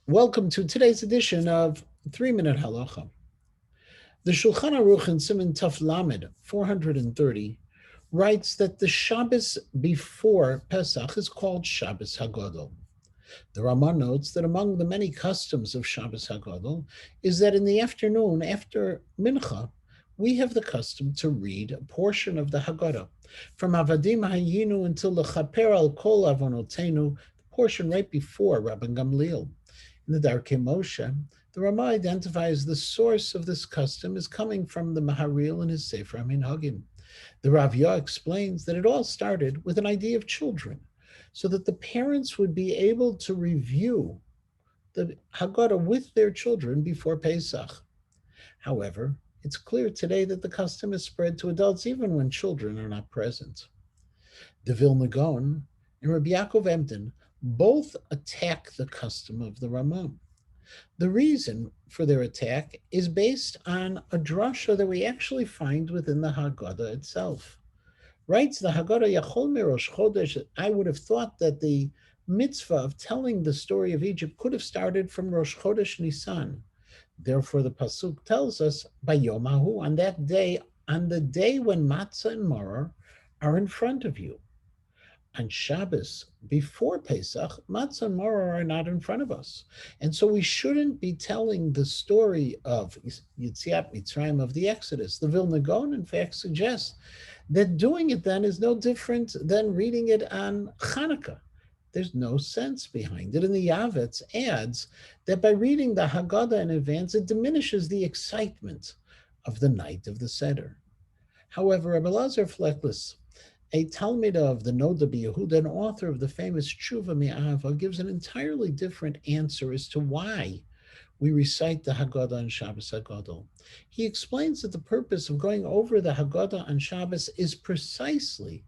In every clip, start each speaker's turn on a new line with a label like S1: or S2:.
S1: Welcome to today's edition of 3 Minute Halacha. The Shulchan Aruch in Siman Taf Lamed 430 writes that the Shabbos before Pesach is called Shabbos HaGadol. The Ramah notes that among the many customs of Shabbos HaGadol is that in the afternoon after Mincha, we have the custom to read a portion of the Haggada, from Avadim Hayinu until the Chaper al Kol Avonotenu, the portion right before Rabban Gamliel. In the Darkei Moshe, the Ramah identifies the source of this custom as coming from the Maharil in his Sefer HaMinhagim. The Rav Yah explains that it all started with an idea of children, so that the parents would be able to review the Haggadah with their children before Pesach. However, it's clear today that the custom is spread to adults even when children are not present. The Vilna Gaon and Rabbi Yaakov Emden both attack the custom of the Ramah. The reason for their attack is based on a drasha that we actually find within the Haggadah itself. Writes the Haggada Yachol Mirosh Chodesh, I would have thought that the mitzvah of telling the story of Egypt could have started from Rosh Chodesh Nisan. Therefore, the pasuk tells us by Yomahu, on that day, on the day when matzah and maror are in front of you. On Shabbos, before Pesach, matzah and maror are not in front of us. And so we shouldn't be telling the story of Yetziat Mitzrayim, of the Exodus. The Vilna Gaon, in fact, suggests that doing it then is no different than reading it on Hanukkah. There's no sense behind it. And the Yavetz adds that by reading the Haggadah in advance, it diminishes the excitement of the night of the Seder. However, Rabbi Lazar Fleckless, a Talmid of the Noda B'Yehuda, an author of the famous Tshuva Me'ava, gives an entirely different answer as to why we recite the Haggadah on Shabbos HaGadol. He explains that the purpose of going over the Haggadah on Shabbos is precisely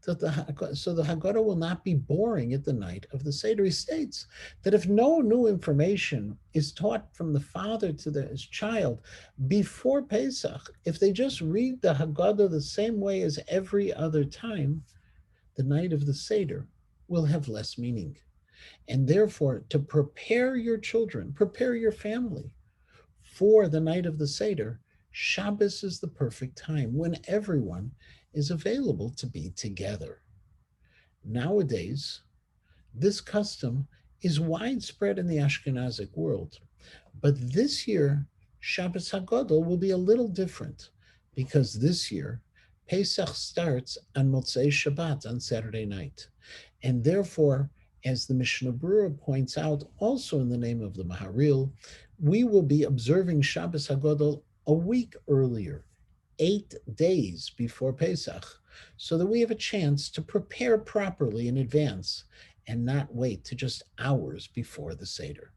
S1: that so the Haggadah will not be boring at the night of the Seder. He states that if no new information is taught from the father to his child before Pesach, if they just read the Haggadah the same way as every other time, the night of the Seder will have less meaning. And therefore, to prepare your children, prepare your family for the night of the Seder, Shabbos is the perfect time when everyone is available to be together. Nowadays, this custom is widespread in the Ashkenazic world. But this year, Shabbos HaGadol will be a little different because this year, Pesach starts on Motzei Shabbat, on Saturday night. And therefore, as the Mishnah Berurah points out, also in the name of the Maharil, we will be observing Shabbos HaGadol a week earlier, 8 days before Pesach, so that we have a chance to prepare properly in advance and not wait to just hours before the Seder.